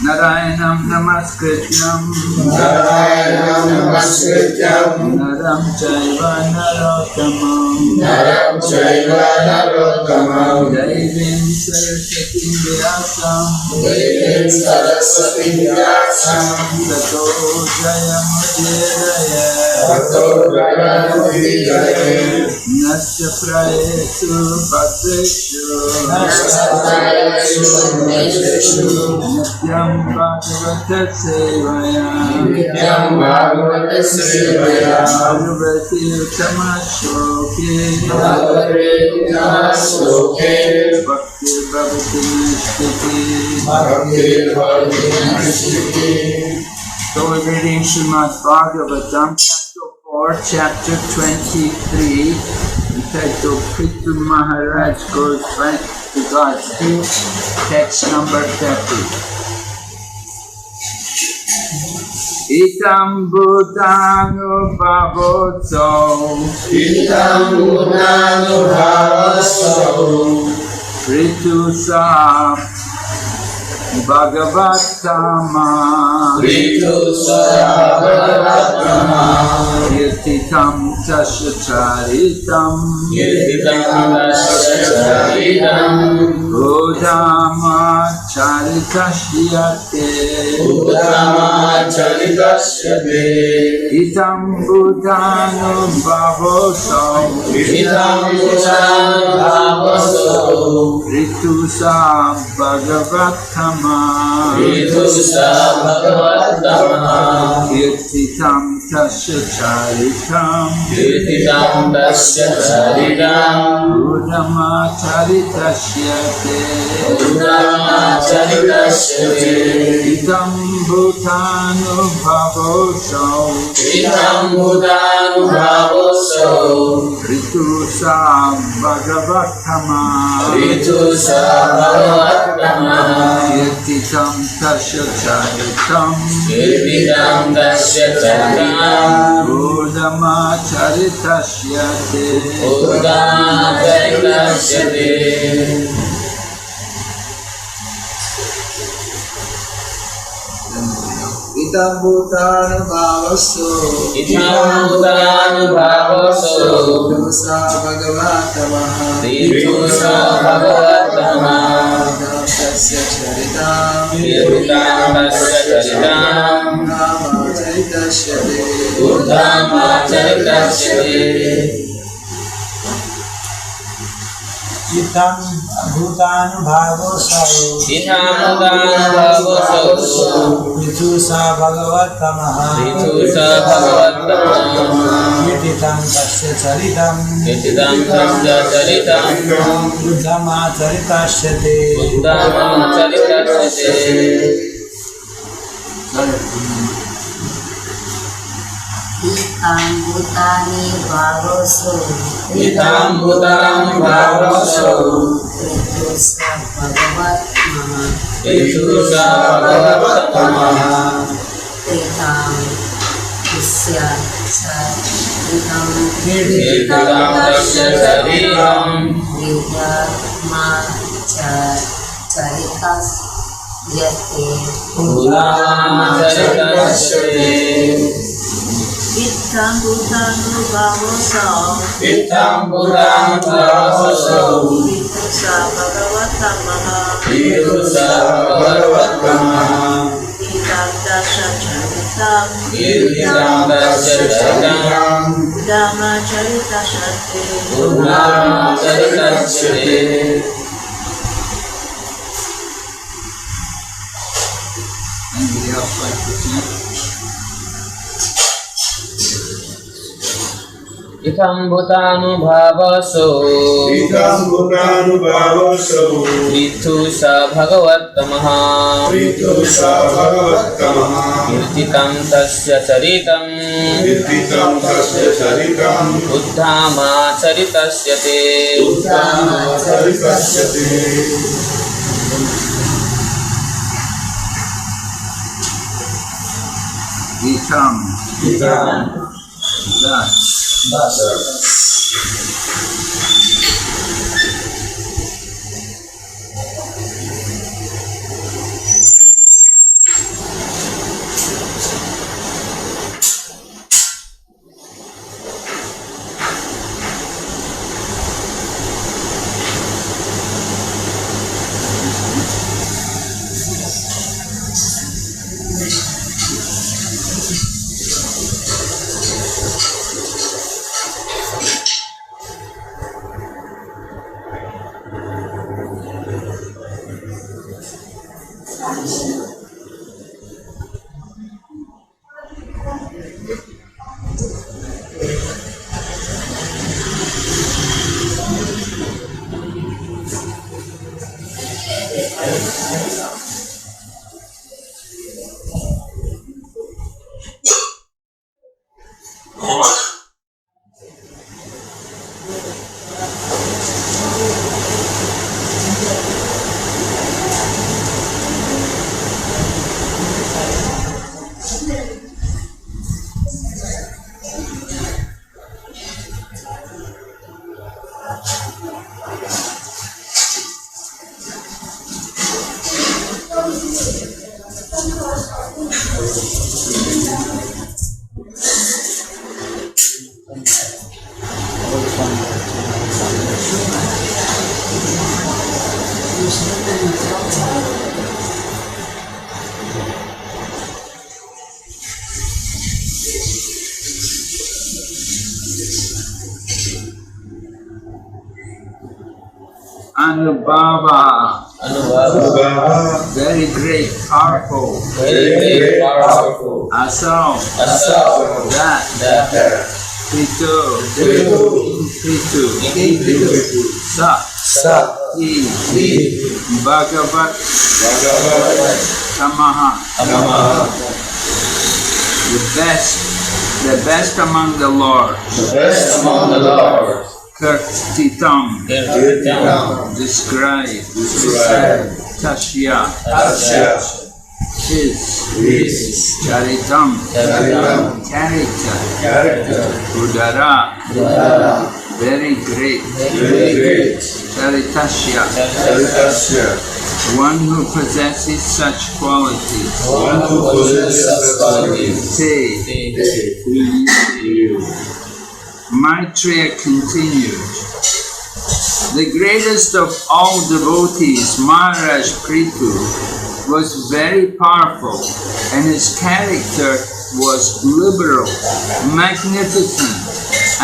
Narayanam namaskrityam Naram chaiva narottamam Devim saraswatim vyasam Tato jayamudiraye Nasya prayesu bhadreshu Nityam bhagavata sevaya Bhagavati uttama shloke Bhakti bhavati nishtiti So we're reading Srimad Bhagavatam, Canto 4, Chapter 23, entitled Pitu Maharaj Goes Back to God's Feet, text number 30. Itam Bhutanu Bhavoso Ritu Sa Bhagavatama Kirtitam Tasya Charitam Udama Charitashyate Itam Bhutanu Bhavoso Ritu Sa Bhagavatama Kirtitam Tasya Charitam Udama Charitasyate Itam Bhutanu Bhavoso Ritu Sa Bhagavatama Kirtitam Tasya Charitam Udama Charitasyate Itam Bhutanu Bhavoso Ritu Sa Bhagavatama Tasya Charitam Udama Charitasyate Itam Bhutanu Bhavoso Ritu Sa Bhagavatama Kirtitam Tasya Charitam Udama Charitasyate Itam Bhutanu Bhavoso Ritu Sa Bhagavatama Kirtitam Tasya Charitam कीर्तितं तस्य चरितं विद्यमाचरितस्यते पुराणचरितस्यते इत्थं भूतानुभावसौ विदुषा भगवतमः इदं दशचरितं पुराणचरितस्यते Anybody else like to chant? इथं भूतानुभावसो पृथुषा भगवत्तमः कीर्तितं तस्य चरितं बुद्धामाचरितस्यते Anubhava, very great, powerful, Asau, that, Pitu, Sa, He, Bhagavat, Tamaha, the best among the lords. Kirtitam, describe, Tashya, his, Charitam, character, Udara, very great, Charitasya, one who possesses such qualities, Say, Maitreya continued, the greatest of all devotees, Maharaj Prithu, was very powerful and his character was liberal, magnificent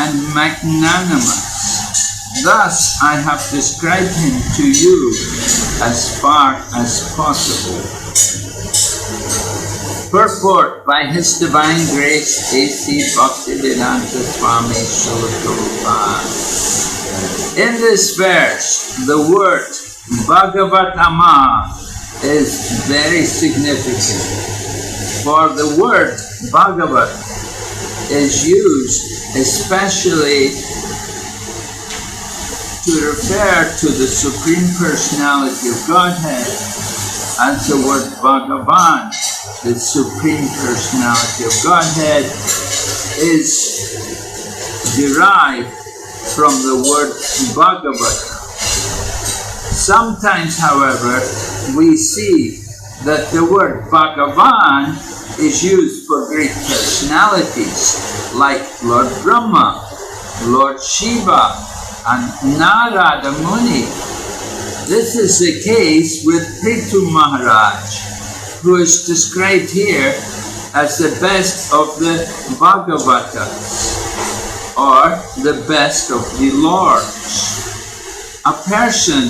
and magnanimous. Thus I have described him to you as far as possible. Purport, by His Divine Grace, A.C. Bhaktivedanta Swami Srila Prabhupada. In this verse, the word Bhagavatama is very significant. For the word Bhagavat is used especially to refer to the Supreme Personality of Godhead, as the word Bhagavan, the Supreme Personality of Godhead, is derived from the word Bhagavata. Sometimes, however, we see that the word Bhagavan is used for great personalities like Lord Brahma, Lord Shiva, and Narada Muni. This is the case with Prithu Maharaj, who is described here as the best of the Bhagavatas, or the best of the lords. A person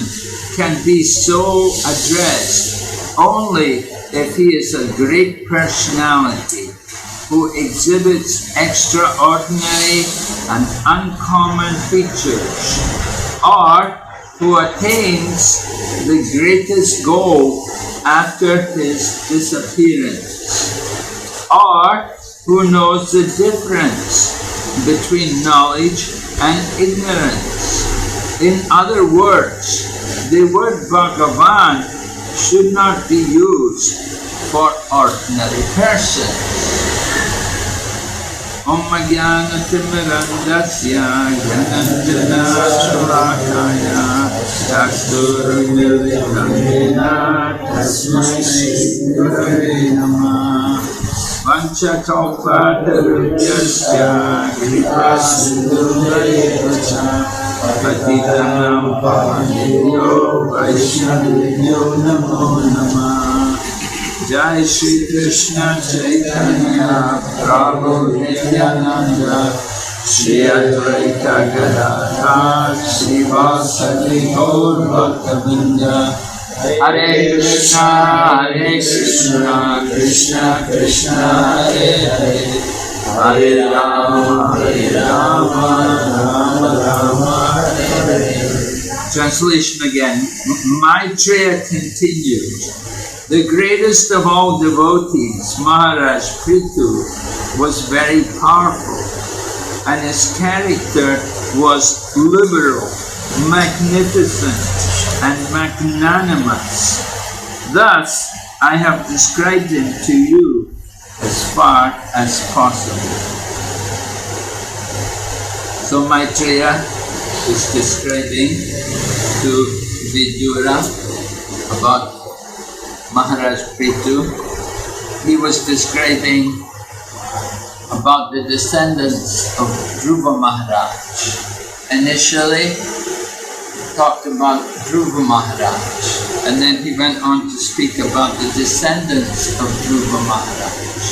can be so addressed only if he is a great personality who exhibits extraordinary and uncommon features, or who attains the greatest goal after his disappearance, or who knows the difference between knowledge and ignorance. In other words, the word Bhagavan should not be used for ordinary persons. Om Jnana Timirandasya Jnananjana Shalakaya Chakshurmilitam Yena Tasmai Shri Gurave Namah Vanchakalpatarubhyasya Kripasindhudayavacha Patitanam Pavanebhyo Vaishnavibhyo Namo Namah. Jai Shri Krishna Chaitanya Prabhu Nityananda Shri Advaita Gadadhar Shri Vasadi Gaur Bhaktavinda Hare Krishna Krishna Krishna Hare Hare Hare Rama Rama Rama Hare Hare. Translation again. Maitreya continued. The greatest of all devotees, Maharaj Prithu, was very powerful, and his character was liberal, magnificent, and magnanimous. Thus, I have described him to you as far as possible. So Maitreya is describing to Vidura about Maharaj Prithu. He was describing about the descendants of Dhruva Maharaj. Initially, he talked about Dhruva Maharaj, and then he went on to speak about the descendants of Dhruva Maharaj,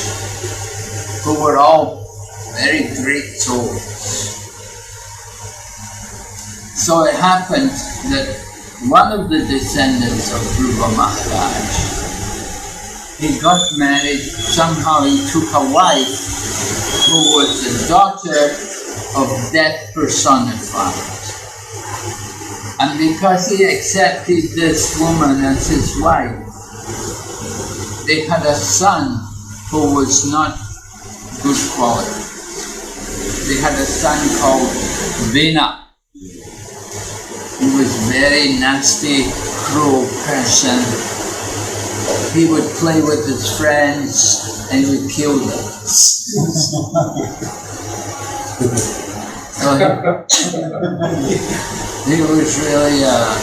who were all very great souls. So it happened that one of the descendants of Dhruva Maharaj, he got married, somehow he took a wife who was the daughter of death personified. And because he accepted this woman as his wife, they had a son who was not good quality. They had a son called Vena. He was very nasty, cruel person. He would play with his friends and he would kill them. So he was really a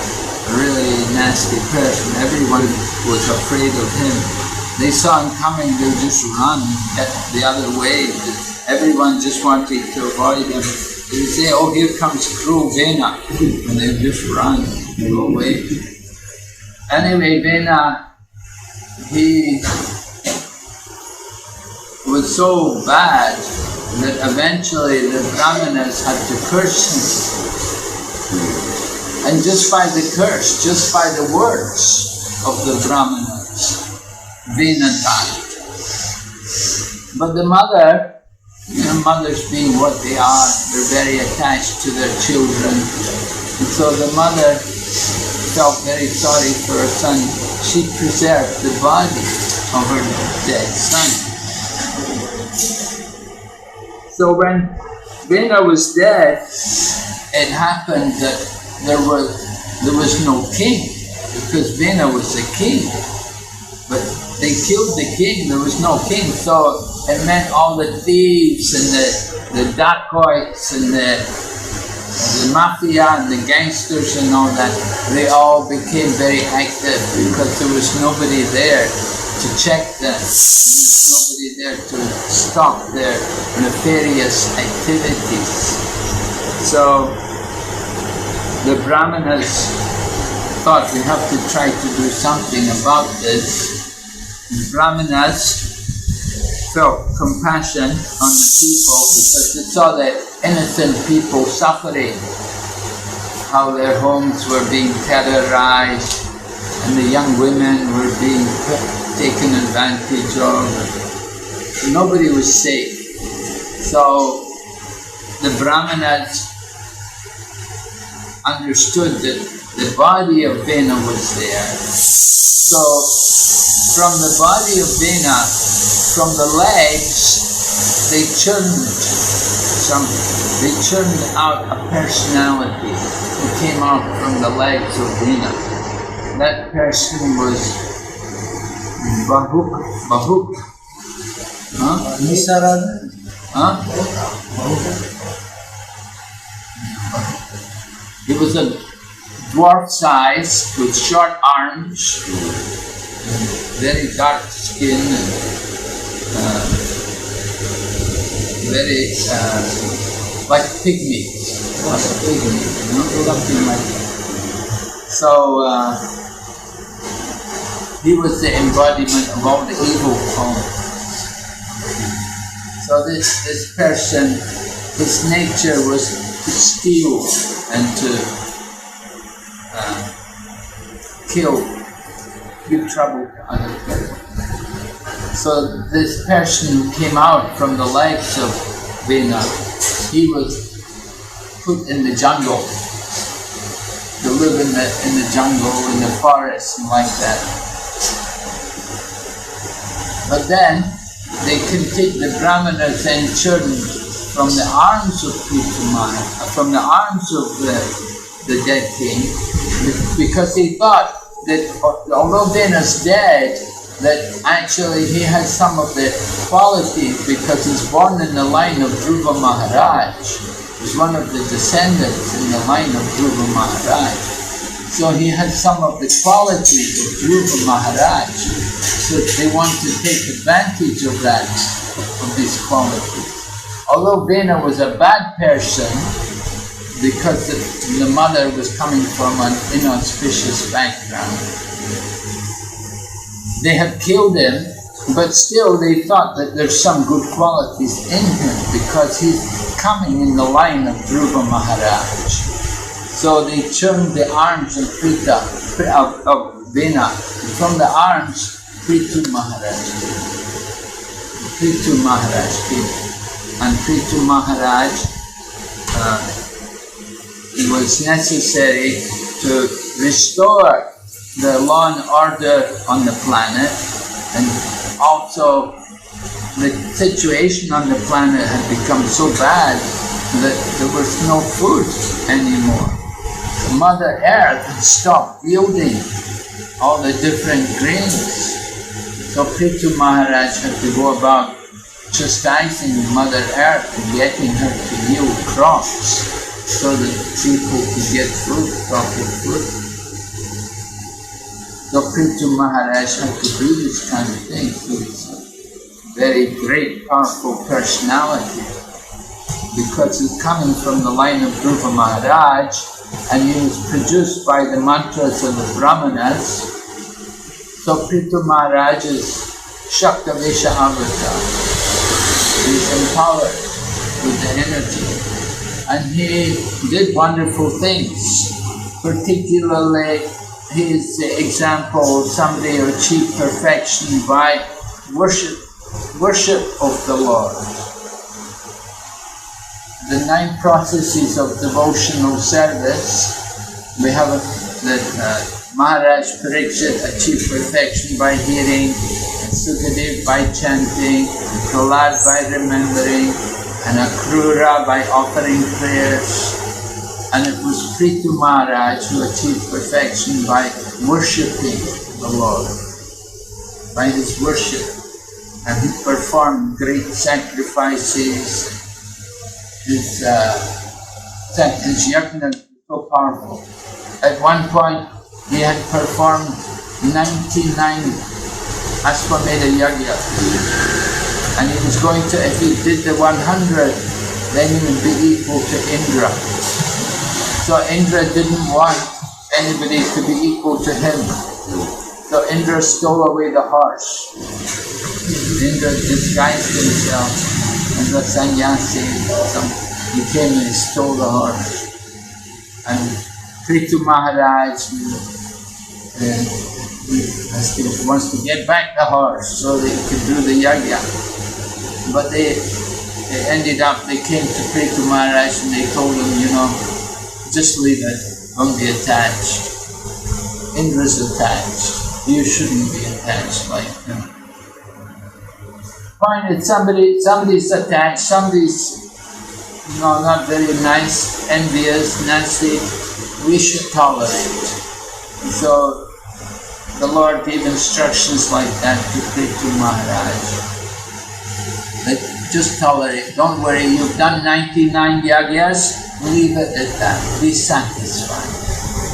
really nasty person. Everyone was afraid of him. They saw him coming, they would just run the other way. Everyone just wanted to avoid him. They would say, "Oh, here comes cruel Vena," and they would just run and go away. Anyway, Vena, he was so bad that eventually the Brahmanas had to curse him. And just by the curse, just by the words of the Brahmanas, Vena died. But the mother, mothers being what they are, they're very attached to their children. And so the mother felt very sorry for her son. She preserved the body of her dead son. So when Vena was dead, it happened that there was no king, because Vena was the king. But they killed the king, there was no king, so it meant all the thieves and the dacoits and the mafia and the gangsters and all that, they all became very active because there was nobody there to check them. There was nobody there to stop their nefarious activities. So the Brahmanas thought we have to try to do something about this. The Brahmanas felt compassion on the people because they saw the innocent people suffering, how their homes were being terrorized and the young women were being taken advantage of. Nobody was safe. So the Brahmanas understood that the body of Vena was there. So from the body of Vena, from the legs, they churned out a personality who came out from the legs of Vena. That person was Bahuk. Huh? He was a dwarf size with short arms, very dark skin, and very like pygmies, something like that. So he was the embodiment of all the evil qualities. So this person, his nature was to steal and to kill, give trouble to other people. So this person who came out from the legs of Vena, he was put in the jungle, to live in the jungle, in the forest and like that. But then they continued, the Brahmanas then churned from the arms of Prithu, from the arms of the dead king, because they thought that although Vena's dead, that actually he has some of the qualities because he's born in the line of Dhruva Maharaj. He's one of the descendants in the line of Dhruva Maharaj. So he has some of the qualities of Dhruva Maharaj. So they want to take advantage of that, of these qualities. Although Vena was a bad person, because the mother was coming from an inauspicious background, they had killed him, but still they thought that there's some good qualities in him because he's coming in the line of Dhruva Maharaj. So they churned the arms of Vena. From the arms, Prithu Maharaj came. And Prithu Maharaj, it was necessary to restore the law and order on the planet, and also the situation on the planet had become so bad that there was no food anymore. Mother Earth had stopped yielding all the different grains. So Prithu Maharaj had to go about chastising Mother Earth and getting her to yield crops so that people could get food, proper food. So Prithu Maharaj had to do this kind of thing. He was a very great, powerful personality because he's coming from the line of Dhruva Maharaj and he was produced by the mantras of the Brahmanas. So Prithu Maharaj is Shaktavesha Avatar. He's empowered with the energy. And he did wonderful things. Particularly, he is the example of somebody who achieved perfection by worship of the Lord. The 9 processes of devotional service, we have that Maharaj Parikshit achieved perfection by hearing, Sukadev by chanting, Prahlad by remembering, and Akrura by offering prayers. And it was Prithu Maharaj who achieved perfection by worshipping the Lord, by his worship. And he performed great sacrifices his yajna was so powerful. At one point, he had performed 99 Ashwamedha Yajna, and he was going to, if he did the 100, then he would be equal to Indra. So Indra didn't want anybody to be equal to him. So Indra stole away the horse. Indra disguised himself as a sannyasi. He came and he stole the horse. And Prithu Maharaj wants to get back the horse so they could do the yajna. But they ended up, they came to Prithu Maharaj and they told him, you know, just leave it, don't be attached. Indra's attached. You shouldn't be attached like him. Find that somebody's attached, somebody's not very nice, envious, nasty, we should tolerate. So the Lord gave instructions like that to Prithu Maharaj. That just tolerate, don't worry, you've done 99 yagyas, leave it at that. Be satisfied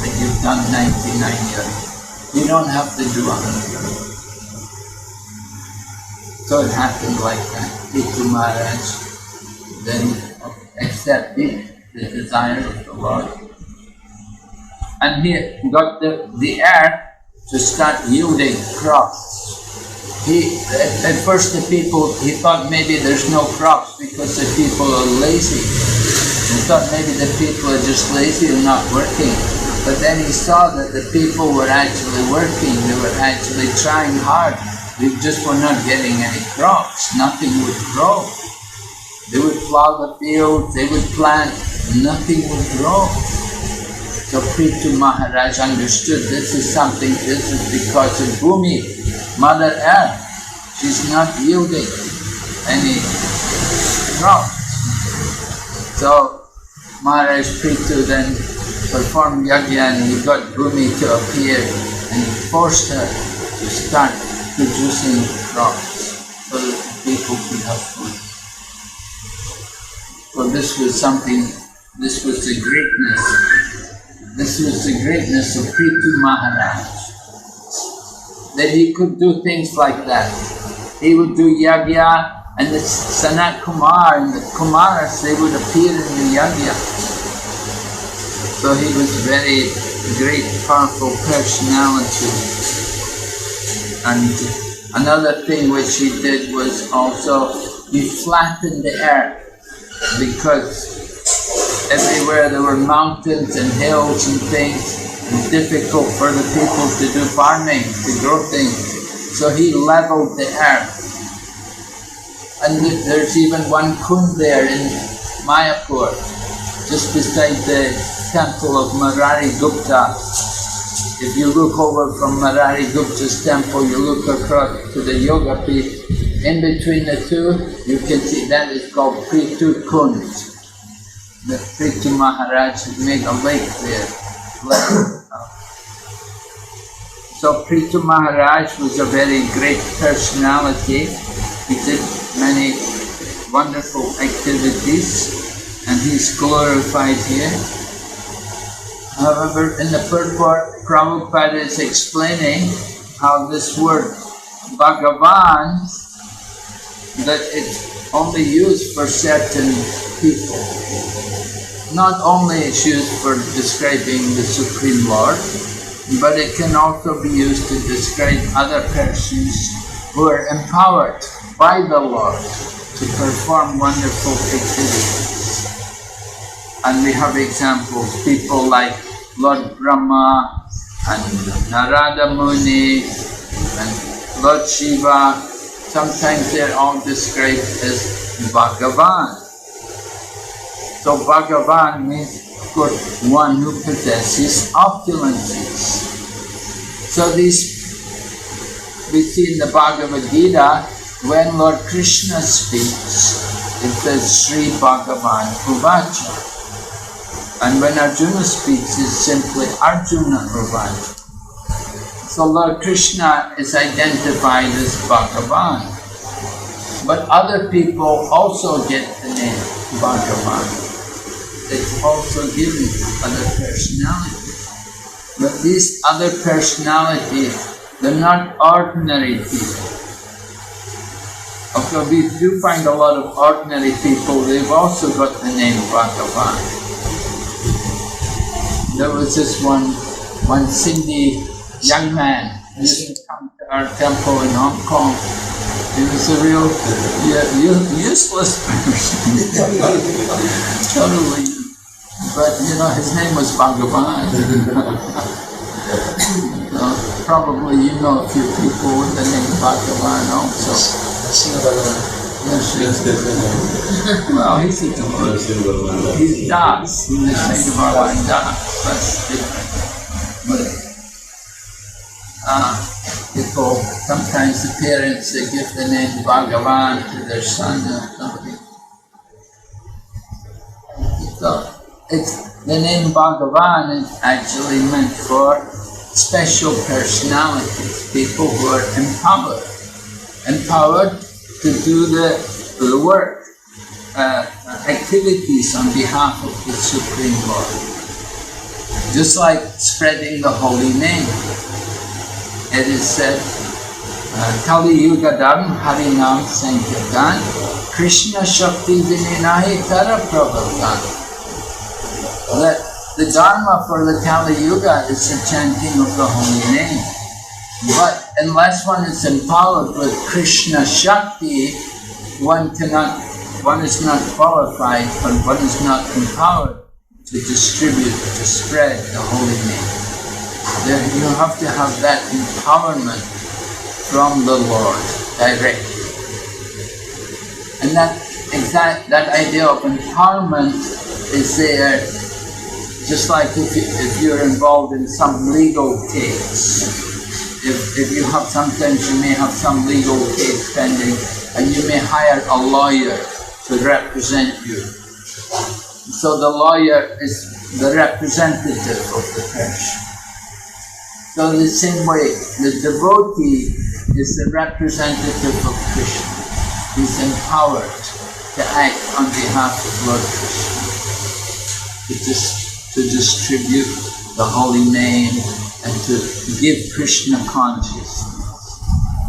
that you've done 99 yagyas. You don't have to do 100. So it happened like that. Prithu Maharaj then accepted the desire of the Lord. And he got the earth to start yielding crops. At first he thought maybe there's no crops because the people are lazy. He thought maybe the people are just lazy and not working. But then he saw that the people were actually working, they were actually trying hard. They just were not getting any crops, nothing would grow. They would plow the fields, they would plant, nothing would grow. So Prithu Maharaj understood this is because of Bhumi, Mother Earth. She's not yielding any crops. So Maharaj Prithu then performed yajna and he got Bhumi to appear and he forced her to start producing crops so that the people could have food. So this was the greatness of Prithu Maharaj, that he could do things like that. He would do yajna and the Sanat Kumar and the Kumaras, they would appear in the yajna. So he was a very great, powerful personality. And another thing which he did was also, he flattened the earth because everywhere there were mountains and hills and things, it was difficult for the people to do farming, to grow things. So he leveled the earth. And there's even one kund there in Mayapur, just beside the temple of Marari Gupta. If you look over from Marari Gupta's temple, you look across to the Yoga Pit, in between the two, you can see that is called Prithu Kund. The Prithu Maharaj had made a lake there. So Prithu Maharaj was a very great personality. He did many wonderful activities and he's glorified here. However, in the purport, Prabhupada is explaining how this word Bhagavan, that it's only used for certain people. Not only it's used for describing the Supreme Lord, but it can also be used to describe other persons who are empowered by the Lord to perform wonderful activities. And we have examples, people like Lord Brahma and Narada Muni and Lord Shiva. Sometimes they're all described as Bhagavan. So Bhagavan means, of course, one who possesses opulences. So these, we see in the Bhagavad Gita, when Lord Krishna speaks, it says Sri Bhagavan Uvacha. And when Arjuna speaks, it's simply Arjuna Uvacha. So Lord Krishna is identified as Bhagavan. But other people also get the name. Bhagavan. It's also given other personalities. But these other personalities, they're not ordinary people. Okay, we do find a lot of ordinary people, they've also got the name Bhagavan. There was this one Sindhi young man who used to come to our temple in Hong Kong. He was a real useless person. Totally. But his name was Bhagavan. Probably you know a few people with the name Bhagavan also. Yes. Well, he's a devotee. He's Das. He's the saint of our line Das. That's different. But people, sometimes the parents, they give the name Bhagavan to their son or something. So, the name Bhagavan is actually meant for special personalities, people who are empowered to do the work, activities on behalf of the Supreme Lord. Just like spreading the holy name. It is said, Kali Yuga Dharma Harinam Sankirtan Krishna Shakti Vininahi Tara Prabhavan. That the Dharma for the Kali Yuga is the chanting of the holy name. But unless one is empowered with Krishna Shakti, one is not qualified, or one is not empowered to distribute, to spread the holy name. You have to have that empowerment from the Lord directly. And that idea of empowerment is there, just like if you're involved in some legal case. If you have, sometimes you may have some legal case pending and you may hire a lawyer to represent you. So the lawyer is the representative of the person. So in the same way, the devotee is the representative of Krishna. He's empowered to act on behalf of Lord Krishna, to distribute the holy name and to give Krishna consciousness.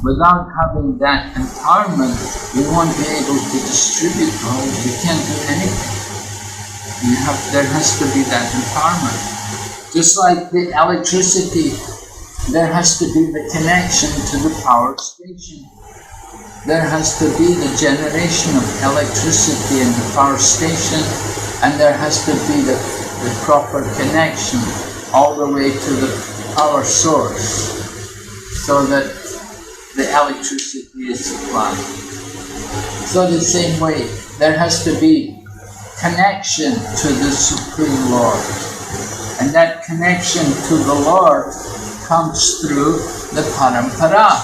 Without having that empowerment, you won't be able to distribute the holy. You can't do anything. There has to be that empowerment. Just like the electricity, there has to be the connection to the power station. There has to be the generation of electricity in the power station, and there has to be the proper connection all the way to the power source, so that the electricity is supplied. So the same way, there has to be connection to the Supreme Lord. And that connection to the Lord comes through the parampara,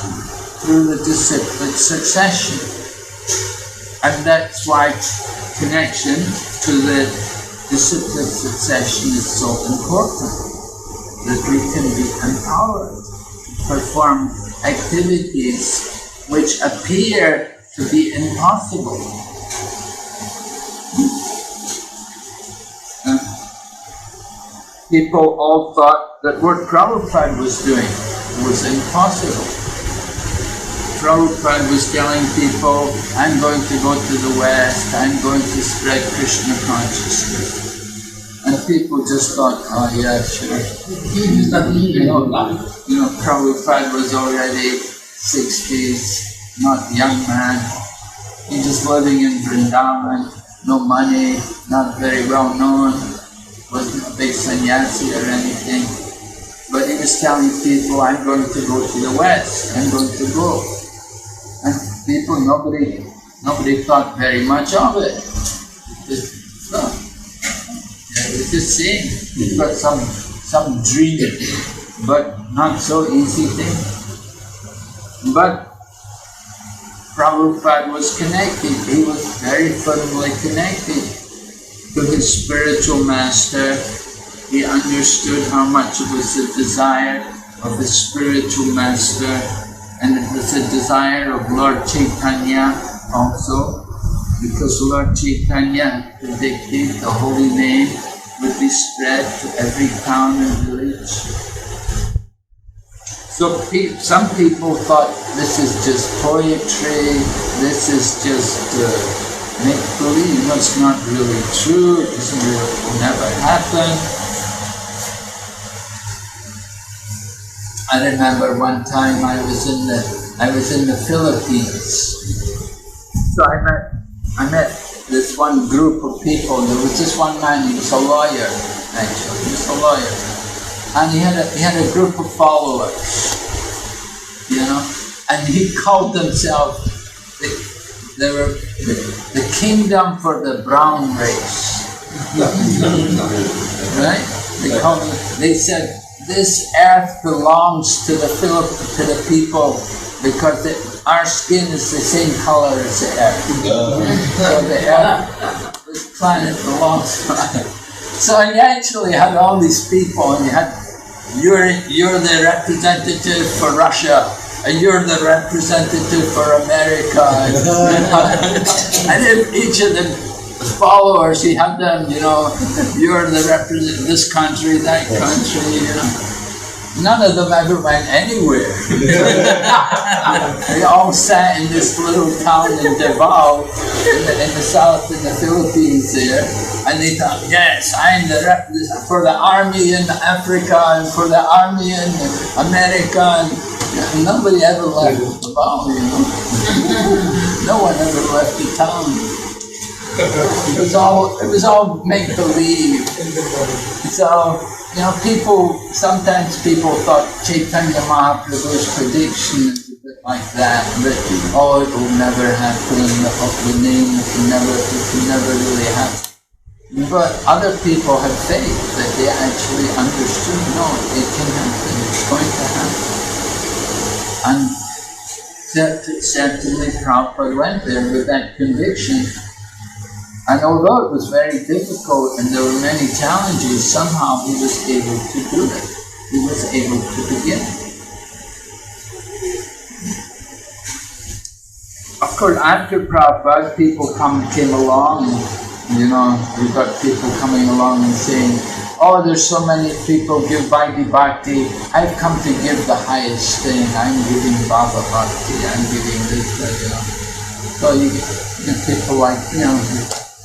through the disciplic succession. And that's why connection to the disciplic succession is so important, that we can be empowered to perform activities which appear to be impossible. People all thought that what Prabhupada was doing was impossible. Prabhupada was telling people, I'm going to go to the West, I'm going to spread Krishna consciousness. And people just thought, oh yeah, sure. Prabhupada was already 60s, not a young man. He just living in Vrindavan, no money, not very well known, wasn't a big sannyasi or anything. But he was telling people, I'm going to go to the West, I'm going to go. And people, nobody thought very much of it. It was just saying, he's got some dream, but not so easy thing. But Prabhupada was connected, he was very firmly connected to his spiritual master. He understood how much it was the desire of his spiritual master, and it was the desire of Lord Chaitanya also. because Lord Chaitanya predicted the holy name would be spread to every town and village. So some people thought this is just poetry, this is just make-believe, it's not really true, it will never happen. I remember one time I was in the Philippines. So I met this one group of people. There was this one man, he was a lawyer, actually. He was a lawyer. And he had a group of followers, you know, and he called himself the kingdom for the brown race. Right? They said this earth belongs to the people because our skin is the same color as the earth. So the earth, this planet belongs to us. So he actually had all these people, and he had, you're the representative for Russia, and you're the representative for America. And if each of the followers, he had them, you know, you're the representative this country, that country, you know. None of them ever went anywhere. They all sat in this little town in Davao, in the south, in the Philippines there, and they thought, yes, I'm the for the army in Africa and for the army in America. And nobody ever left Davao, you know. No one ever left the town. It was all make believe. So, you know, sometimes people thought Chaitanya Mahaprabhu's prediction is a bit like that, that it will never happen, the name can never really happen. But other people have faith that they actually understood, no, it can happen, it's going to happen. And certainly Prabhupada went there with that conviction. And although it was very difficult and there were many challenges, somehow he was able to do it. He was able to begin. Of course, after Prabhupada, people came along, and, you know, we got people coming along and saying, oh, there's so many people give Vaidhi Bhakti. I've come to give the highest thing. I'm giving Baba Bhakti. I'm giving this, you know. So you get people like, you know,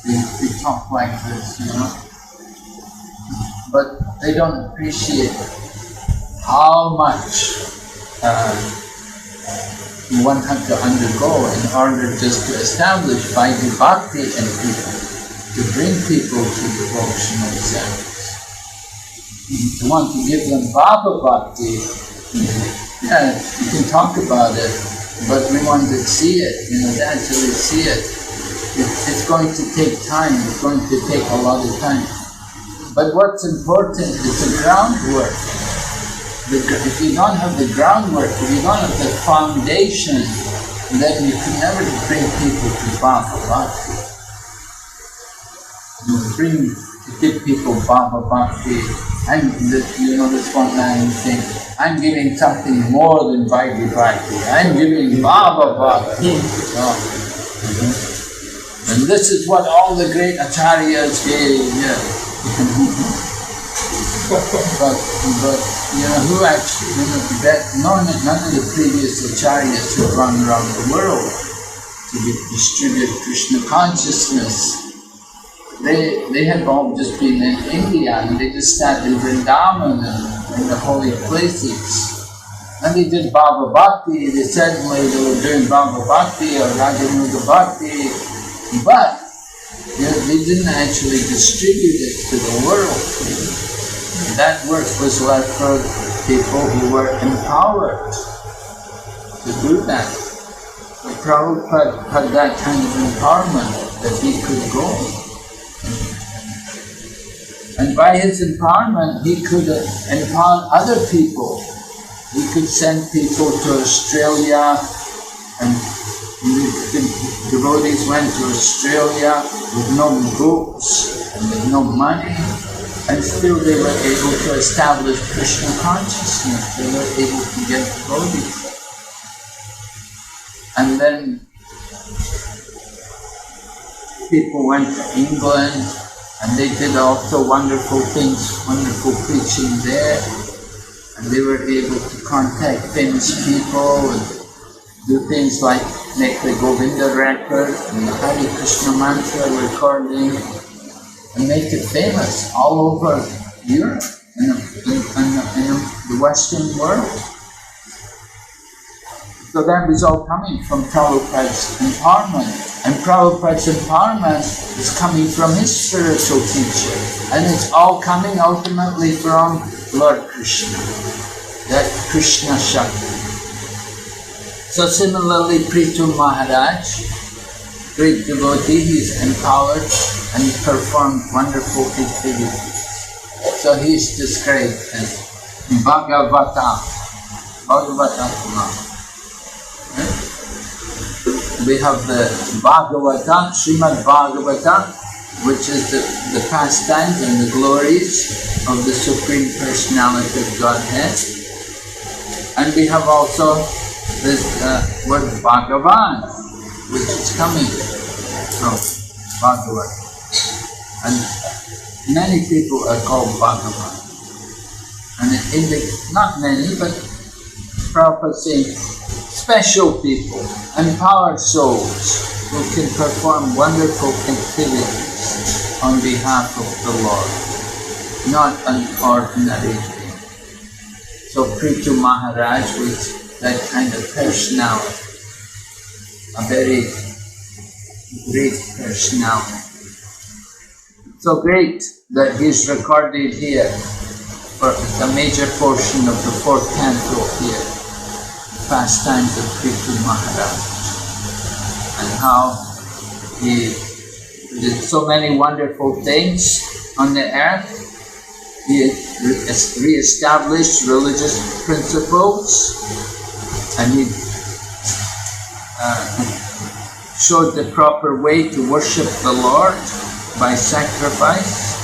we talk like this, you know. But they don't appreciate how much one had to undergo in order just to establish Vaidhi Bhakti in people, to bring people to devotional service. You want to give them Baba Bhakti, yeah, you can talk about it, but we want to see it, you know, to actually see it. It's going to take time, it's going to take a lot of time. But what's important is the groundwork. If you don't have the groundwork, if you don't have the foundation, then you can never bring people to Baba Bhakti. To give people Baba Bhakti, and you know, this one man saying, I'm giving something more than Vaidhi Bhakti, I'm giving Baba Bhakti. And this is what all the great acharyas gave, yeah. but you know, who actually, you know, none of the previous acharyas who run around the world to distribute Krishna consciousness, they had all just been in India, and they just sat in Vrindavan and in the holy places. And they did Baba Bhakti, they certainly they were doing Baba Bhakti or Rajanuga Bhakti, but you know, they didn't actually distribute it to the world. That work was left for people who were empowered to do that. But Prabhupada had that kind of empowerment that he could go. And by his empowerment, he could empower other people. He could send people to Australia, and devotees went to Australia with no books and with no money, and still they were able to establish Krishna consciousness. They were able to get devotees. And then people went to England and they did also wonderful things, wonderful preaching there. And they were able to contact famous people and do things like make the Govinda record and the Hare Krishna mantra recording and make it famous all over Europe and in the Western world. So that was all coming from Prabhupada's empowerment. And Prabhupada's empowerment is coming from his spiritual teacher. And it's all coming ultimately from Lord Krishna, that Krishna Shakti. So similarly, Prithu Maharaj, great devotee, he is empowered and he performed wonderful activities. So he is described as Bhagavata. We have the Bhagavata, Srimad Bhagavata, which is the pastimes and the glories of the Supreme Personality of Godhead. And we have also this word Bhagavan, which is coming from Bhagavat. And many people are called Bhagavan. And it indicates, not many, but Prabhupada saying special people, empowered souls who can perform wonderful activities on behalf of the Lord, not an ordinary thing. So Prithu Maharaj was that kind of personality, a very great personality. So great that he's recorded here for a major portion of the fourth canto here, pastimes of Prithu Maharaj, and how he did so many wonderful things on the earth. He re-established religious principles, and he showed the proper way to worship the Lord by sacrifice.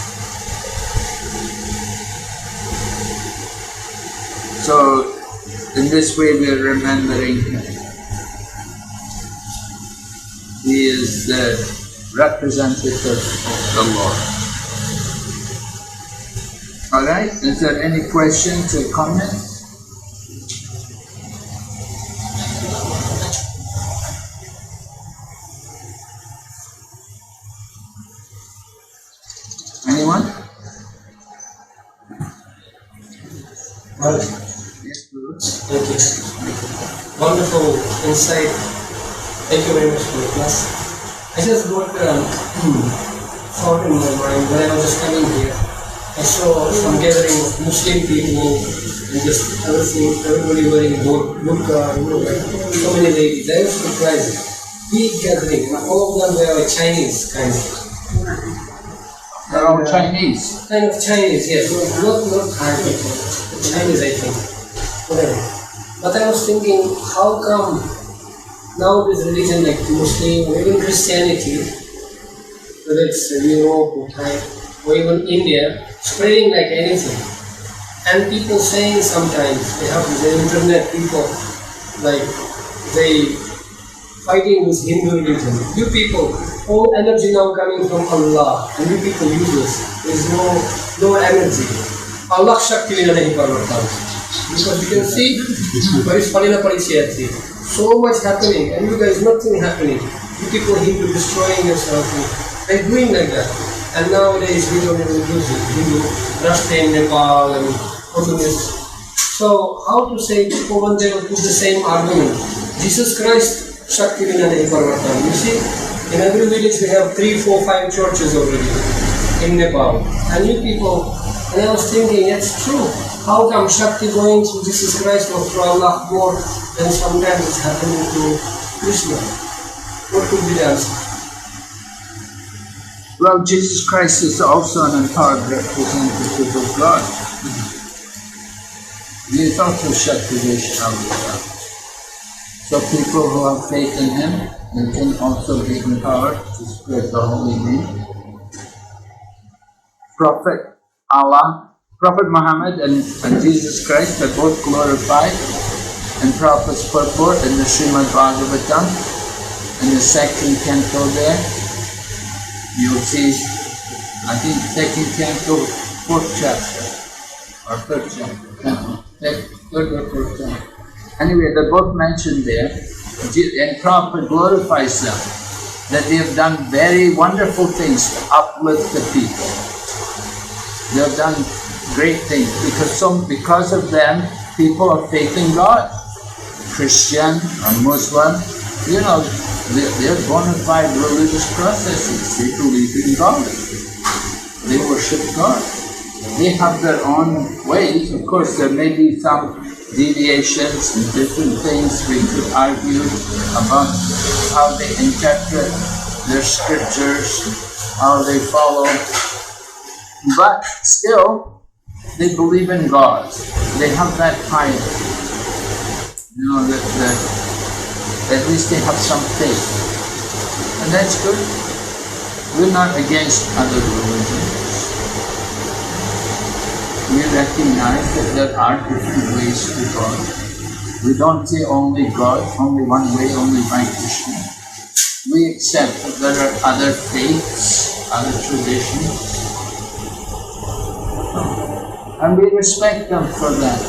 So in this way we are remembering him. He is the representative of the Lord. Alright, is there any questions or comments? Anyone? Well, Yes, Guru. thank you. Wonderful insight. Thank you very much for the class. I just got thought in my mind when I was just coming here. I saw some gathering of Muslim people and just everybody wearing burqa, like so many ladies. I was surprised. Big gathering, and all of them were Chinese kind of. They're all Chinese. Kind of Chinese, yes. Not Thai people. Chinese, I think. Whatever. But I was thinking, how come now this religion like Muslim or even Christianity, whether it's Europe or Thai or even India, spreading like anything. And people saying sometimes, they have the internet people, like they fighting with Hindu religion. You people, all energy now coming from Allah, and you people useless. There is no energy. Allah Shakti will nahi parvartan. Because you can see, so much happening, and you guys nothing happening. You people Hindu destroying yourself, and doing like that. And nowadays we don't even use it. Hindu, Russia and Nepal and communists. So how to say people when they will put the same argument? Jesus Christ Shakti will nahi parvartan. You see? In every village we have 3, 4, 5 churches already in Nepal. And you people, and I was thinking, it's true. How come Shakti going to Jesus Christ or to Allah more than sometimes it's happening to Krishna? What could be the answer? Well, Jesus Christ is also an empowered representative of God. He is also Shakti Vaishnava. So people who have faith in him, they can also be empowered to spread the holy name. Prophet Allah, Prophet Muhammad and Jesus Christ are both glorified in Prabhupada's purport in the Srimad Bhagavatam, in the second canto there. you'll see, I think, second canto, fourth chapter, or third chapter, third or fourth chapter. Anyway, they're both mentioned there, and Prabhupada glorifies them, that they have done very wonderful things to uplift the people. They have done great things, because of them, people are faith in God. Christian or Muslim, you know, they're bona fide religious processes. They believe in God. They worship God. They have their own ways. Of course, there may be some deviations and different things. We could argue about how they interpret their scriptures, how they follow. But still, they believe in God. They have that piety. You know, that at least they have some faith. And that's good. We're not against other religions. We recognize that there are different ways to God. We don't say only God, only one way, only by Krishna. We accept that there are other faiths, other traditions. And we respect them for that.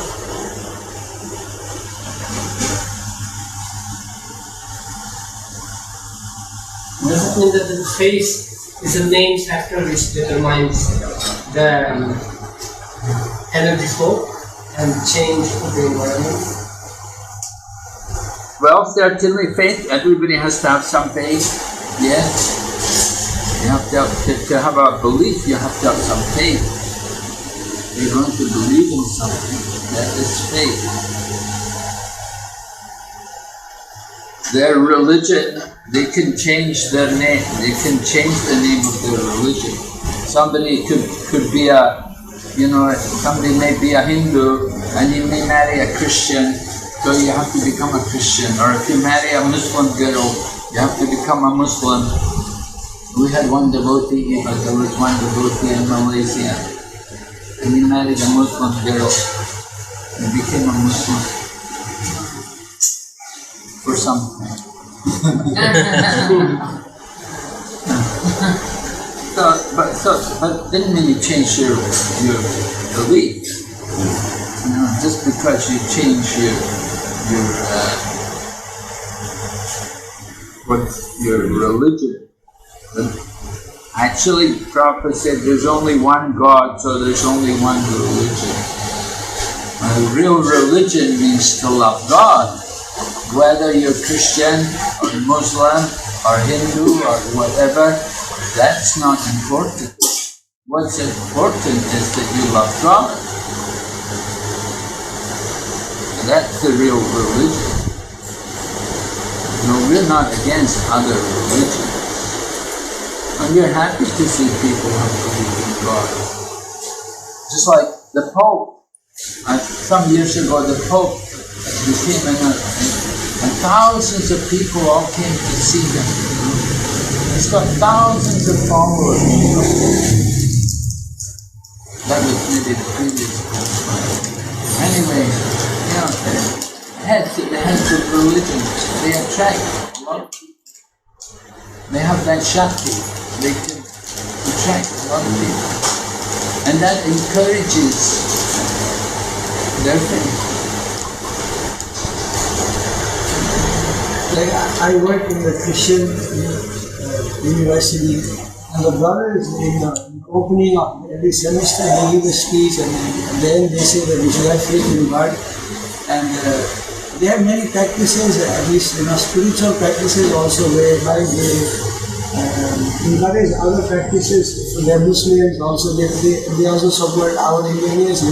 Does it mean that the faith is a main factor which determines the energy flow and change of the environment? Well, certainly faith, everybody has to have some faith, yes. You have to have a belief, you have to have some faith. You're going to believe in something, that is faith. Their religion, they can change their name, they can change the name of their religion. Somebody could be somebody may be a Hindu and you may marry a Christian, so you have to become a Christian. Or if you marry a Muslim girl, you have to become a Muslim. We had one devotee, there was one devotee in Malaysia, and he married a Muslim girl and became a Muslim. For some time. But didn't mean you change your belief. You know, just because you change your religion. But actually, Prabhupada said there's only one God, so there's only one religion. Real religion means to love God. Whether you're Christian or Muslim or Hindu or whatever, that's not important. What's important is that you love God. That's the real religion. No, we're not against other religions. And we're happy to see people who believe in God. Just like the Pope. Some years ago, the Pope became and thousands of people all came to see him. He's got thousands of followers. That was maybe the previous Pope. Anyway, you know, the heads of religion, they attract a lot of people. They have that Shakti. They can attract a lot of people. And that encourages their faith. Like I work in the Christian university, and the brothers in opening up every semester they give a speech, and then they say that we should have faith in God. And they have many practices, at least spiritual practices also, whereby they encourage other practices. So they are Muslims also. They also support our Indians,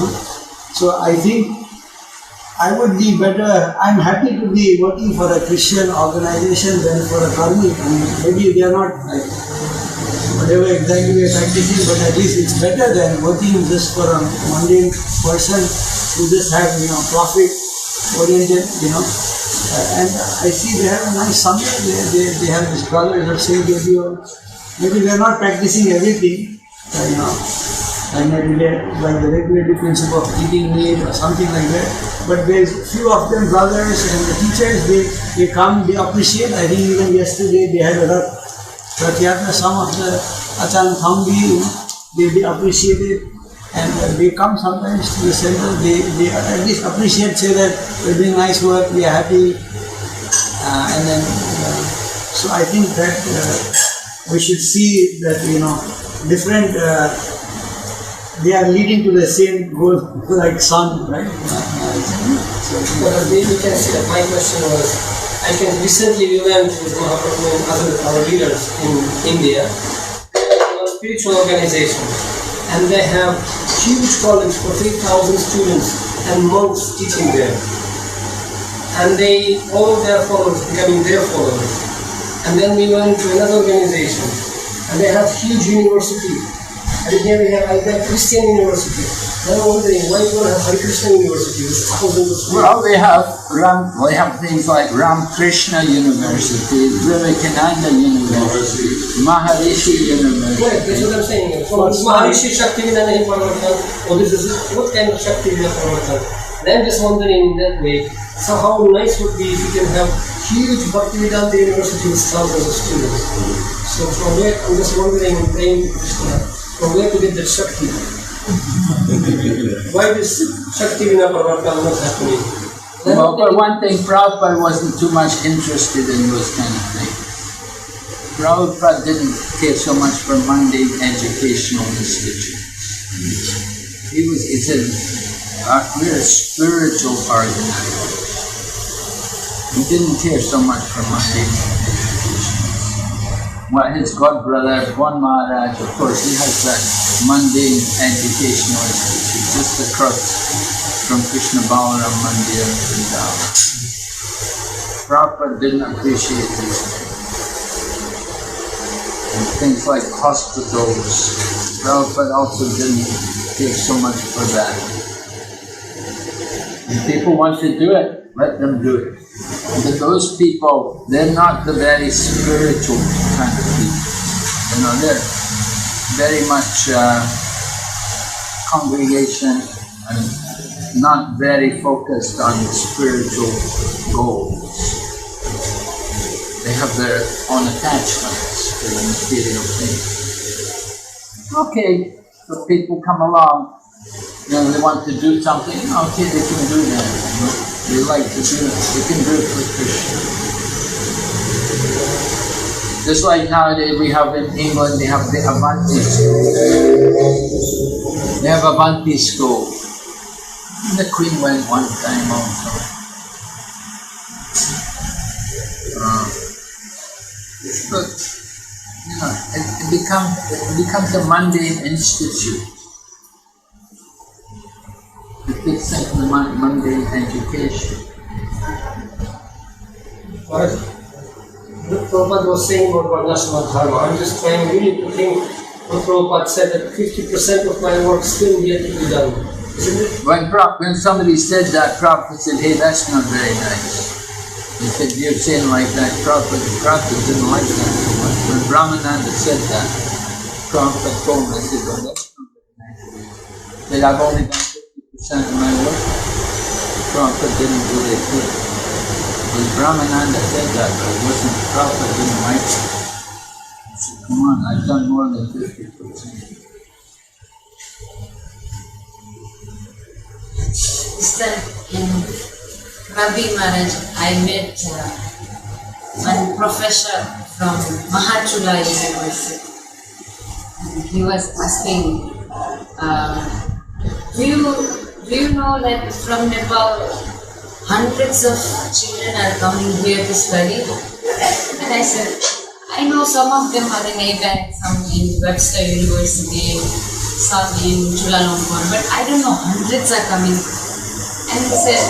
So I think I would be better, I'm happy to be working for a Christian organization than for a karmic. Maybe they are not like whatever exactly we are practicing, but at least it's better than working just for a mundane person who just have, profit oriented, And I see they have a nice summit, they have this brothers of Saint Gabriel. Maybe they are not practicing everything, and maybe like the regulatory principle of eating meat or something like that. But there's few of them, brothers and the teachers, they come, they appreciate. I think even yesterday they had a but yet some of the Achan Thambi, they appreciate it, and they come sometimes to the center, they at least appreciate, say that we're doing nice work, we are happy, and then, so I think that we should see that, different, they are leading to the same goal, like sun, right? But we can see that my question was, I think recently we went with Mahaprabhu and our leaders in India, a spiritual organization, and they have huge college for 3,000 students and monks teaching there. And all their followers becoming their followers. And then we went to another organization, and they have huge university. And here we have Christian university. Then I'm wondering why we don't have Hare Krishna University with thousands of students. Well, we have things like Ram Krishna University, Vivekananda University, Maharishi University. Right, that's what I'm saying. So this Maharishi Shakti Vina Nahi Paravartan, or this is what kind of Shakti Vina Paravartan? And I'm just wondering in that way, so how nice would be if we can have huge Bhaktivedanta University with thousands of students. So from where, I'm just wondering and praying to Krishna, from where to get that Shakti? Why this Shakti Vina Paravartan not happening? Well, for one thing, Prabhupada wasn't too much interested in those kind of things. Prabhupada didn't care so much for mundane educational institutions. He said, we're a spiritual organization. He didn't care so much for mundane education. Well, his godbrother, Bon Maharaj, of course, he has that mundane educational institute just across from Krishna Balaram Mandir in Vrindavan. Prabhupada didn't appreciate these things. And things like hospitals, Prabhupada also didn't care so much for that. If people want to do it, let them do it. But those people, they're not the very spiritual kind of people. They're very much congregation and not very focused on spiritual goals. They have their own attachments to the material things. Okay, so people come along, they want to do something, okay, they can do that. They like to do it, they can do it for Krishna. Just like nowadays we have in England, they have the Avanti school. They have Avanti school. The Queen went one time also. But, it becomes a mundane institute. It fits into the mundane education. What Prabhupada was saying about Varnashram Dharma, I'm just trying really to think what Prabhupada said that 50% of my work still yet to be done. Isn't it? When somebody said that, Prabhupada said, hey, that's not very nice. He said, you're saying like that, Prabhupada didn't like that so much. When Brahmananda said that, Prabhupada told him, I said, well, that's not very nice. He said, I've only done 50% of my work. Prabhupada didn't really care. Because Brahmananda said that, but it wasn't, Prabhupada didn't like it. He said, come on, I've done more than 50%. Sister, in Rabi Maharaj, I met one professor from Mahachula University. And he was asking, do you know that from Nepal hundreds of children are coming here to study? And I said, I know some of them are in APAC, some in Webster University, some in Chulalongkorn, but I don't know, hundreds are coming. And he said,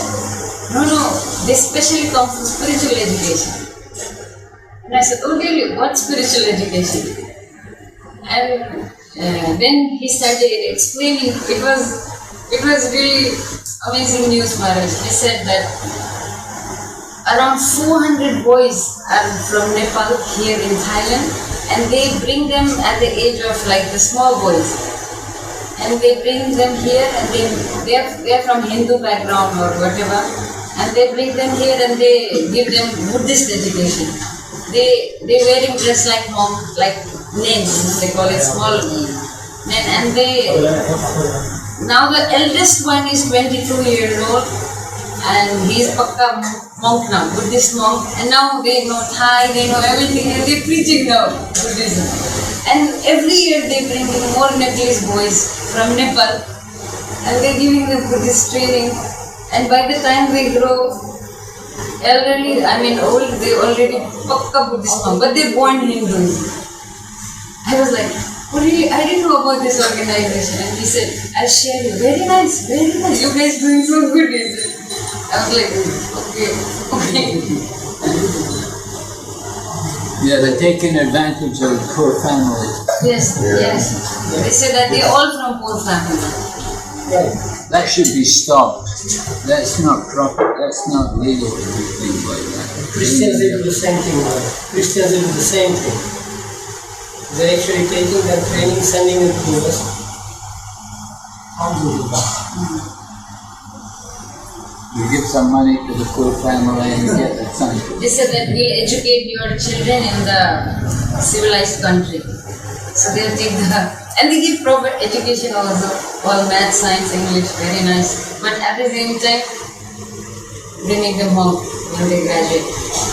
no, they specially come for spiritual education. And I said, oh really, what spiritual education? And then he started explaining, it was really amazing news, Maharaj. He said that around 400 boys are from Nepal here in Thailand, and they bring them at the age of like the small boys. And they bring them here, and they are from Hindu background or whatever, and they bring them here and they give them Buddhist education. they wearing dress like monk, like nen, they call it small nen, and they now the eldest one is 22 years old, and he's pakka monk now, Buddhist monk, and now they know Thai, they know everything, and they're preaching now Buddhism. And every year they bring in more Nepalese boys from Nepal, and they're giving them Buddhist training. And by the time they grow elderly, old, they already pakka Buddhist monk, but they're born Hindus. I was like, oh really? I didn't know about this organization. And he said, I'll share you. Very nice, very nice. You guys doing so good. He said. I was like, okay. Yeah, they're taking advantage of poor families. Yes. They said that they're all from poor families. That should be stopped. That's not proper. That's not legal to do things like that. Christians, they do the same thing. Christians, they do the same thing. They're actually taking their training, sending it to us. Alhamdulillah. You give some money to the poor family and you get that something. They said that we educate your children in the civilized country. So they'll take and they give proper education also, all math, science, English, very nice. But at the same time, they make them home when they graduate.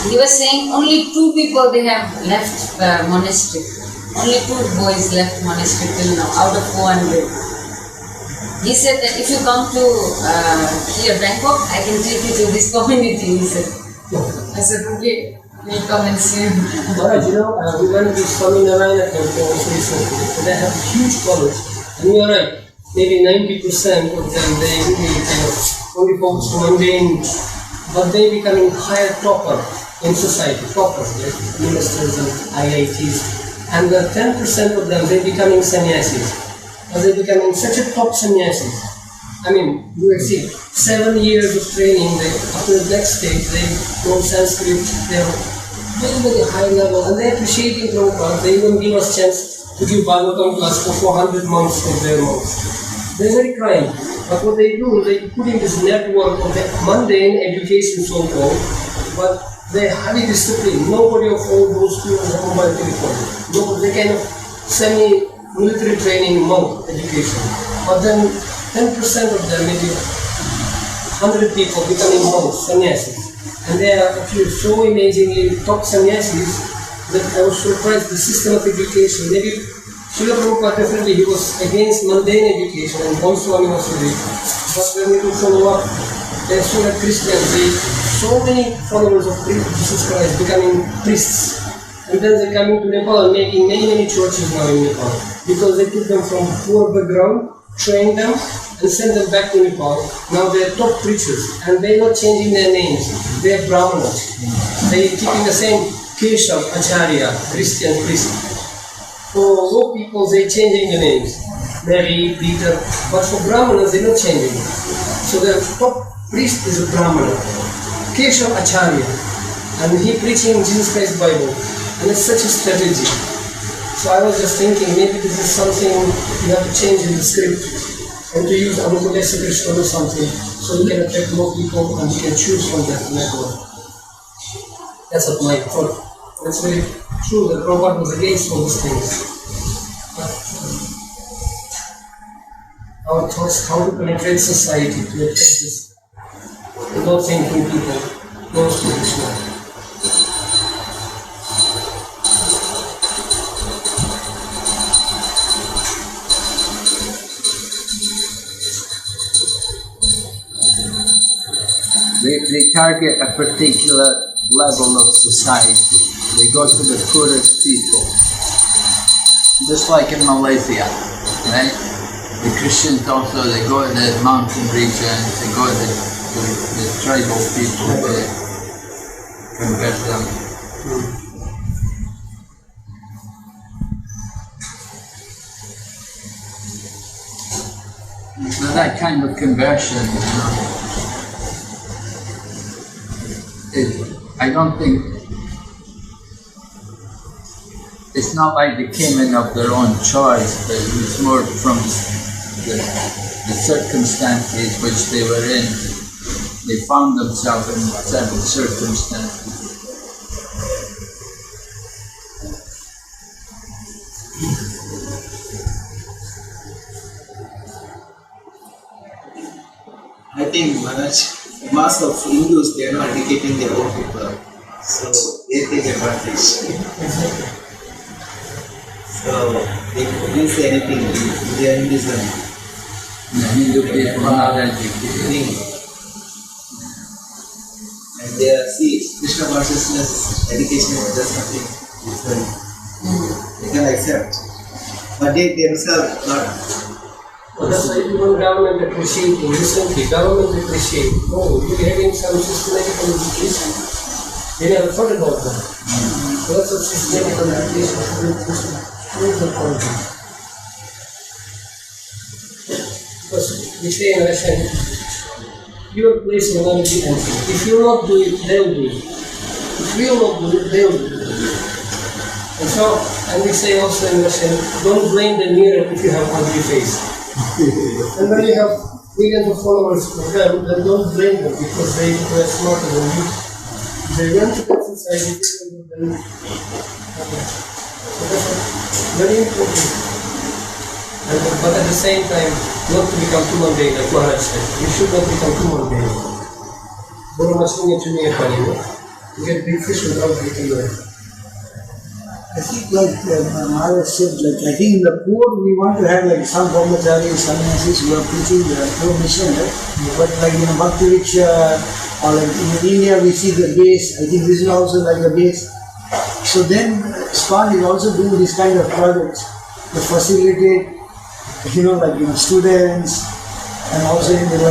He was saying only 2 people they have left monastery. Only 2 boys left monastery till now, out of 400. He said that if you come to here, Bangkok, I can take you to this community, he said. I said, okay, we'll come and see him. Alright, we went to Swami Narayana temple also recently. They have a huge college. And you're right, maybe 90% of them, they really kind of only focus on mundane, but they becoming higher topper in society, toppers, like ministers and IITs. And the 10% of them, they becoming sannyasis. But they becoming such a top sannyasis. You will see, 7 years of training, after the next stage, they know Sanskrit, they're very, very high level, and they're appreciating Prabhupada. They even give us chance to give Bhagavatam class for 400 months of their months. They're very kind. But what they do, they put in this network of the mundane education so-called, but they're highly disciplined. Nobody of all those students have mobile telephone. Nobody, they kind of semi-military training monk education. But then 10% of them, maybe 100 people becoming monks, sannyasis. And they are actually so amazingly top sannyasis that I was surprised the system of education. Maybe Srila Prabhupada definitely he was against mundane education and also university. But when we do follow up, there are so many Christians, so many followers of Jesus Christ becoming priests. And then they come into Nepal and making many, many churches now in Nepal. Because they took them from poor background, trained them, and sent them back to Nepal. Now they are top preachers, and they are not changing their names. They are Brahmanas. They are keeping the same Keshav, Acharya, Christian priest. For low people, they are changing the names. Mary, Peter, but for Brahmanas, they are not changing. So the top priest is a Brahmana, Keshav Acharya, and he preaching Jesus Christ Bible. And it's such a strategy. So I was just thinking, maybe this is something you have to change in the script and to use Anukulesa Krishna or something so you can attract more people and you can choose from that network. That's what my thought. That's very true that Prabhupada was against all these things. But our thoughts, how to penetrate society to attract this without thinking people close to Krishna. They target a particular level of society. They go to the poorest people. Just like in Malaysia, right? The Christians also, they go to the mountain regions, they go to the tribal people, they convert them. So that kind of conversion, I don't think, it's not like they came in of their own choice, but it was more from the circumstances which they were in. They found themselves in certain circumstances. I think mass of Hindus, they are not educating their own people. So they take advantage. So they didn't say anything in their Hinduism. The Hindu people are educated. And they are, see, Krishna consciousness, education is just nothing. They can accept. But they themselves not. Well, that's why even government appreciate, recently government appreciate, oh, you're having some systematic education. They never thought about that. Lots of systematic education is the point. Because we say in Russian, your place will not be empty. If you will not do it, they will do it. If we will not do it, they will do it. And so, and we say also in Russian, don't blame the mirror if you have ugly face. And when you have millions of followers for them, then don't blame them because they were smarter than you. They went to that society, then so that's very important. And, but at the same time, not to become too mundane, like Maharaj said. You should not become too mundane. Boro machine to me, you get big fish without getting there. I think like Maharaj said, like I think in the poor we want to have like some brahmacharis, sannyasis who are preaching the pure mission, right? But like in Bhakti Riksha or like in India we see the base, I think this is also like a base. So then SPAN is also doing this kind of projects to facilitate, students and also in the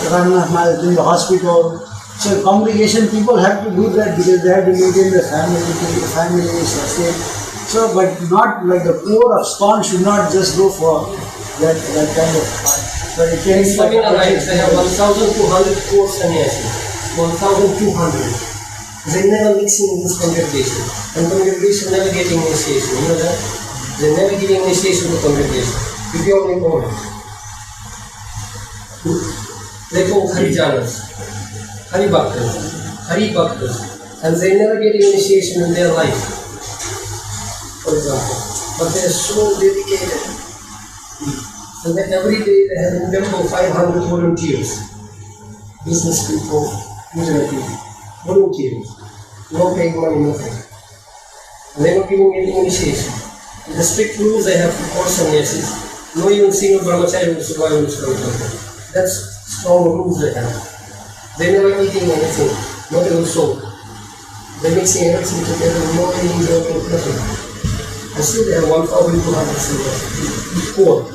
Ramnath in the hospital. So congregation people have to do that because they have to maintain the families, sustain. So, but not like the poor of SPAN should not just go for that kind of part. But it can be like they have 1,200 poor sannyasis. 1,200. They never mixing in this congregation. And congregation never getting initiation. You know that? They never giving initiation to congregation. You only know it. They call Harijanas. Hari Bhaktas, and they never get initiation in their life, for example. But they are so dedicated. And then every day they have in them 500 volunteers. Business people, usually people, volunteers. No paying money, nothing. And they are not giving any initiation. In the strict rules they have for sannyasis, no even single brahmachari will survive in this country. That's strong rules they have. They never eating anything, not even soap. They're mixing everything together, no any enjoyment, nothing. And still they have 1,200 sannyasis. Poor.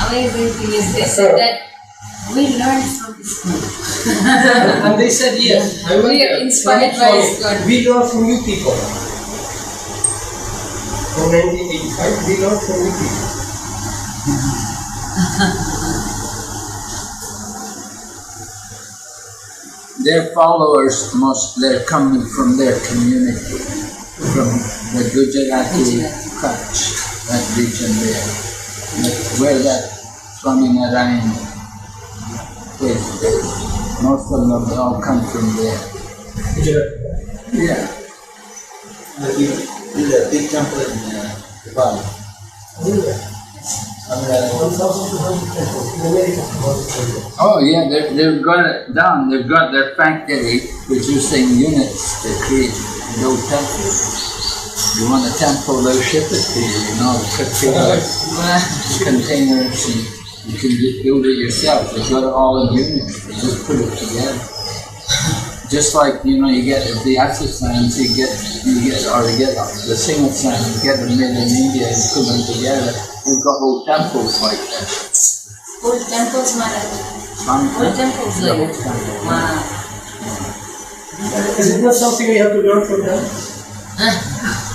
Amazing thing is they said that we learned from ISKCON. And they said yes. We are inspired by ISKCON. We learn from you people. From 1985, we learn from you people. Their followers, they're coming from their community, from the Gujarati Kutch, that region there, where that Swaminarayan place is. Most of them they all come from there. Yeah. There's a big temple in Nepal. 1,200 temples in America. Oh yeah, they've got it down. They've got their factory producing units to create those temples. You want a temple, they'll ship it to you, the containers, and you can just build it yourself. They've got it all in units, they just put it together. Just like, you get the exercise, you get the single sign, you get them made in India and put them together. We've got whole temples like that. Whole temples, Maharaj. Whole temples like that. Wow. Is it not something we have to learn from them?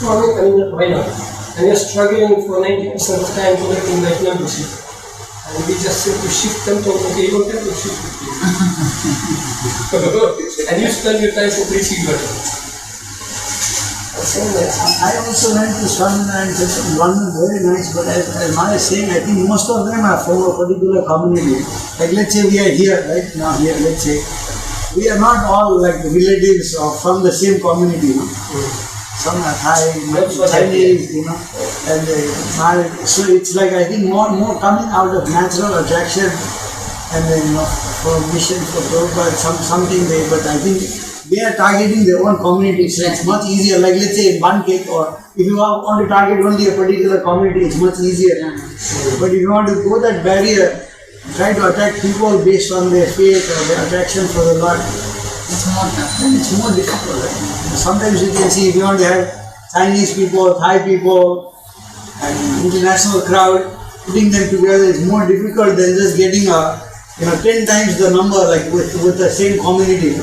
No, I mean, why not? And you're struggling for 90% of time collecting like membership. And we just simply shift temple, okay, you want temple, shift it. And you spend your time for preaching better. I also went to Swaminarayan Temple in London, very nice, but as Maharaj is saying, I think most of them are from a particular community. Like let's say we are here, right now here, let's say, we are not all like relatives or from the same community, Some are Thai, Chinese, and so it's like I think more coming out of natural attraction and then for mission for Prabhupada, something they, but I think they are targeting their own community, so it's much easier. Like let's say in Bangkok, or if you want to target only a particular community, it's much easier. But if you want to go that barrier, try to attract people based on their faith or their attraction for the Lord, It's more tough. then it's more difficult. Right? Sometimes you can see if you want to have Chinese people, Thai people, and international crowd, putting them together is more difficult than just getting 10 times the number, like with the same community.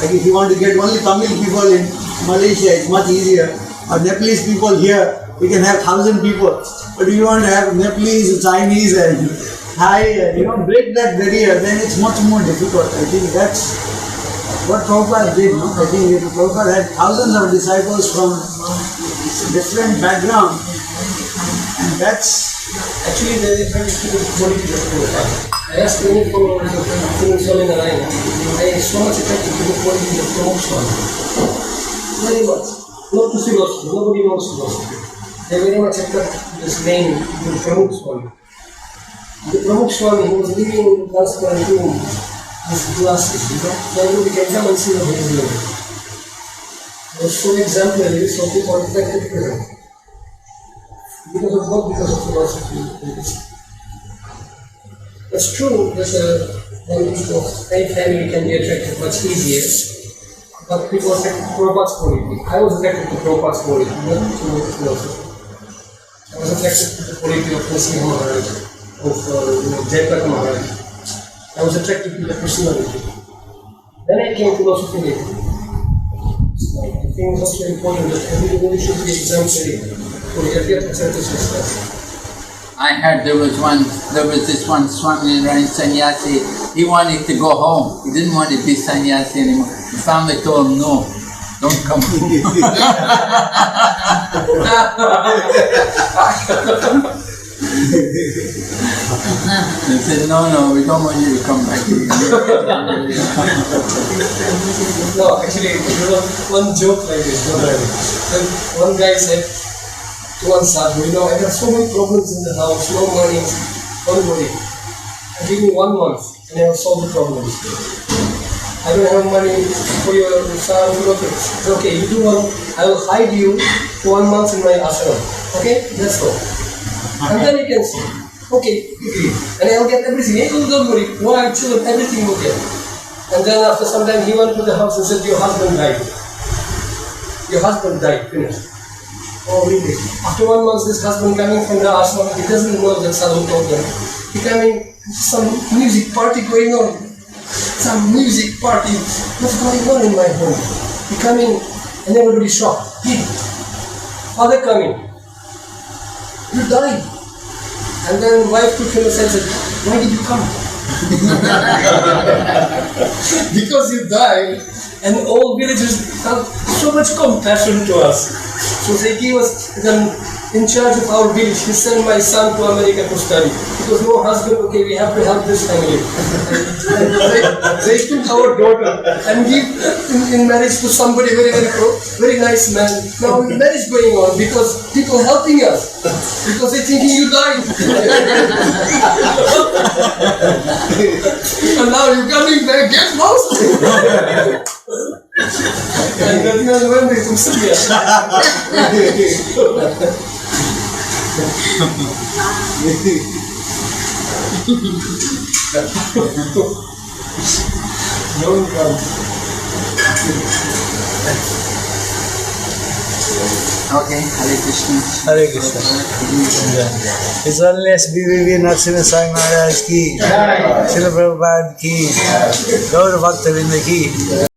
Like if you want to get only Tamil people in Malaysia, it's much easier. Or Nepalese people here, we can have 1,000 people. But if you want to have Nepalese, Chinese, and Thai, break that barrier, then it's much more difficult. I think that's what Prabhupada did. No? I think Prabhupada had thousands of disciples from different backgrounds. And that's Actually, there is a very good quality of Prabhupada. I asked many followers of Swami Narayana. I am so much attracted to the quality of Prabhupada. Very much. Not to philosophy. Nobody knows philosophy. They are very much attracted to this name, the Pramukh Swami. The Pramukh Swami, he was living in the transparent room with glasses, Then you can come and see what he is doing. He was so exemplary, so people are attracted to him. Because of what? Because of philosophy. It's true that one people of any family can be attracted much easier, but people are attracted to Prabhupada's quality. I was attracted to Prabhupada's quality, not to philosophy. I was attracted to the quality of Narasimha Maharaj, of Jayapataka Maharaj. I was attracted to the personality. Then I came to philosophy later. So I think it's also important that everybody should be exemplary. I heard there was this one Swami Narayan sannyasi. He wanted to go home. He didn't want to be sannyasi anymore. The family told him, no, don't come home. They said, no, we don't want you to come back here. No, actually, there was one joke like this. One guy said to one sadhu, I have so many problems in the house, no money, don't worry. Give me 1 month and I will solve the problems. I don't have money for your son, okay, you do one, I will hide you for 1 month in my ashram. Okay, that's all. And then you can see, okay, and I will get everything. Hey, don't worry, wife, children, everything will get. And then after some time he went to the house and said, your husband died. Your husband died, finished. Oh really? After 1 month this husband coming from the ashram, he doesn't know that sadhu told him. He coming, some music party going on. Some music party. What's going on in my home? He coming and everybody shocked. Hey, father coming. You died. And then wife took him aside and said, why did you come? Because you died, and all villagers felt so much compassion to us. So they gave us them in charge of our village. He sent my son to America to study. Because no husband, okay, we have to help this family. they took our daughter and give in marriage to somebody very nice man. Now marriage going on because people helping us. Because they thinking you died. And now you're coming back, get lost. And that man went to Syria. No problem. Okay, Hare Krishna. Hare Krishna. His Holiness B.V.V. Narasimha Swami Maharaj ki, Srila Prabhupada ki, Gaura Bhakta Vrinda ki.